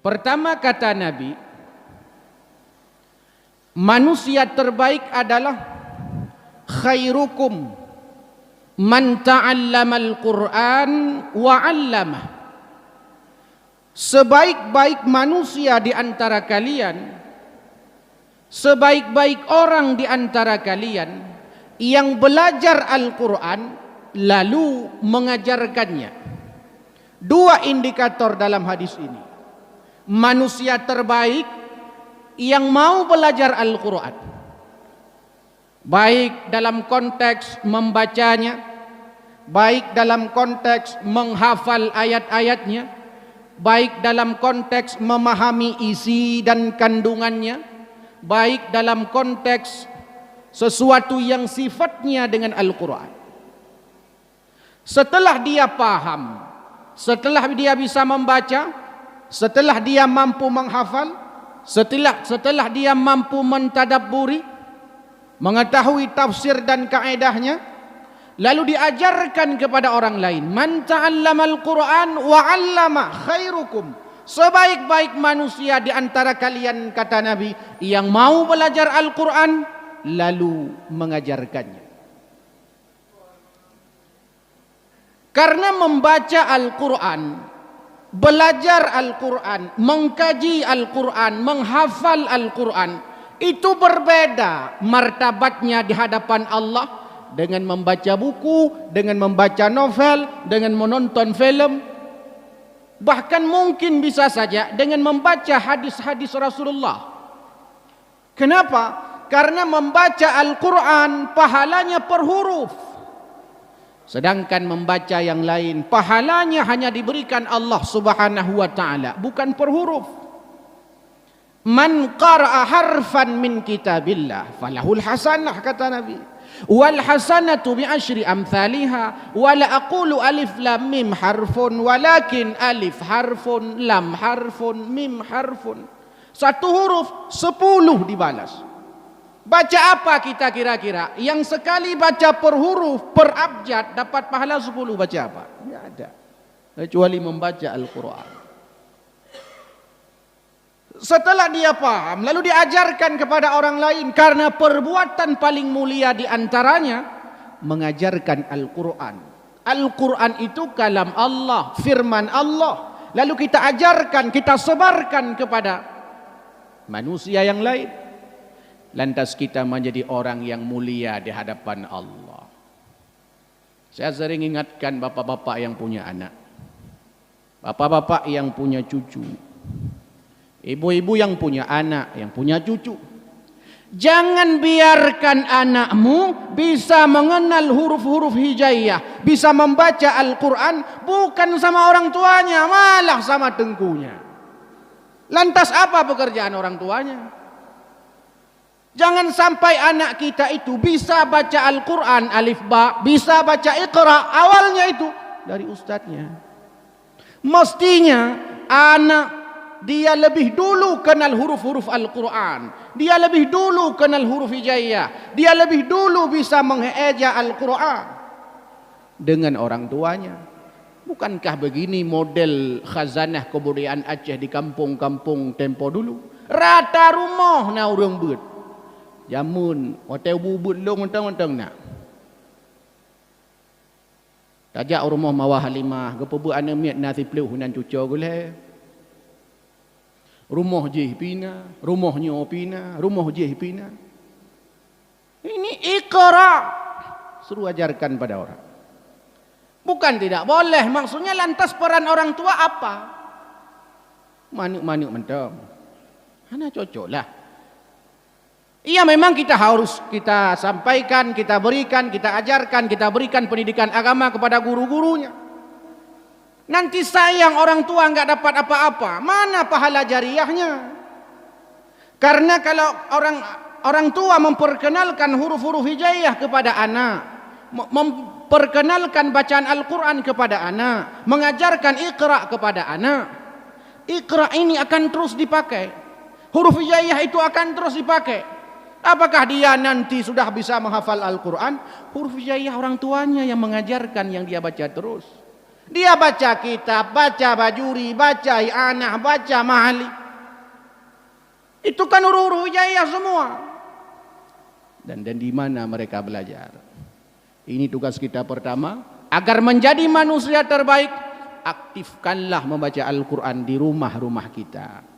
Pertama kata Nabi, manusia terbaik adalah khairukum man ta'allamal Qur'an wa 'allamah. Sebaik-baik manusia di antara kalian, sebaik-baik orang di antara kalian yang belajar Al-Quran lalu mengajarkannya. Dua indikator dalam hadis ini. Manusia terbaik yang mau belajar Al-Quran, baik dalam konteks membacanya, baik dalam konteks menghafal ayat-ayatnya, baik dalam konteks memahami isi dan kandungannya, baik dalam konteks sesuatu yang sifatnya dengan Al-Quran. Setelah dia paham, setelah dia bisa membaca, setelah dia mampu menghafal, setelah dia mampu mentadabburi, mengetahui tafsir dan kaedahnya, lalu diajarkan kepada orang lain. Man ta'allamal Qur'an wa 'allama khairukum. Sebaik-baik manusia di antara kalian, kata Nabi, yang mau belajar Al-Quran lalu mengajarkannya. Karena membaca Al-Quran, belajar Al-Quran, mengkaji Al-Quran, menghafal Al-Quran, itu berbeda martabatnya di hadapan Allah dengan membaca buku, dengan membaca novel, dengan menonton film, bahkan mungkin bisa saja dengan membaca hadis-hadis Rasulullah. Kenapa? Karena membaca Al-Quran pahalanya per huruf, sedangkan membaca yang lain pahalanya hanya diberikan Allah Subhanahu wa ta'ala, bukan per huruf. Man qara'a harfan min kitabillah falahul hasanah, kata Nabi. Wal hasanatu bi asyri amthaliha wa la aqulu alif lam mim harfun walakin alif harfun lam harfun mim harfun. Satu huruf 10 dibalas. Baca apa kita kira-kira? Yang sekali baca per huruf, per abjad dapat pahala 10, baca apa? Tidak ada. Kecuali membaca Al-Quran. Setelah dia paham, lalu diajarkan kepada orang lain, karena perbuatan paling mulia di antaranya mengajarkan Al-Quran. Al-Quran itu kalam Allah, firman Allah. Lalu kita ajarkan, kita sebarkan kepada manusia yang lain. Lantas kita menjadi orang yang mulia di hadapan Allah. Saya sering ingatkan bapak-bapak yang punya anak, bapak-bapak yang punya cucu, ibu-ibu yang punya anak, yang punya cucu. Jangan biarkan anakmu bisa mengenal huruf-huruf hijaiyah, bisa membaca Al-Quran bukan sama orang tuanya, malah sama tengkunya. Lantas apa pekerjaan orang tuanya? Jangan sampai anak kita itu bisa baca Al-Quran alif ba, bisa baca Iqra, awalnya itu dari ustadznya. Mestinya anak dia lebih dulu kenal huruf-huruf Al-Quran, dia lebih dulu kenal huruf hijaiyah, dia lebih dulu bisa mengeja Al-Quran dengan orang tuanya. Bukankah begini model khazanah kebudayaan Aceh di kampung-kampung tempo dulu? Rata rumah na orang buat jamun, hotel bubut long mentang-mentang nak. Tajak rumah mawah halimah, gepebu ana miat nasi pleuh hunan cuco gule. Rumah jih pina, rumahnya pina, rumah jih pina. Ini Iqra, suruh ajarkan pada orang. Bukan tidak boleh, maksudnya lantas peran orang tua apa? Manuk-manuk mentang. Hana cocok lah. Iya, memang kita harus kita sampaikan, kita berikan, kita ajarkan, kita berikan pendidikan agama kepada guru-gurunya. Nanti sayang orang tua enggak dapat apa-apa, mana pahala jariahnya? Karena kalau orang tua memperkenalkan huruf-huruf hijaiyah kepada anak, memperkenalkan bacaan Al-Quran kepada anak, mengajarkan Iqra kepada anak, Iqra ini akan terus dipakai, huruf hijaiyah itu akan terus dipakai. Apakah dia nanti sudah bisa menghafal Al-Quran? Huruf hijaiyah orang tuanya yang mengajarkan, yang dia baca terus. Dia baca kitab, baca bajuri, baca i'anah, baca mahali. Itu kan huruf-huruf hijaiyah semua. Dan di mana mereka belajar? Ini tugas kita pertama. Agar menjadi manusia terbaik, aktifkanlah membaca Al-Quran di rumah-rumah kita.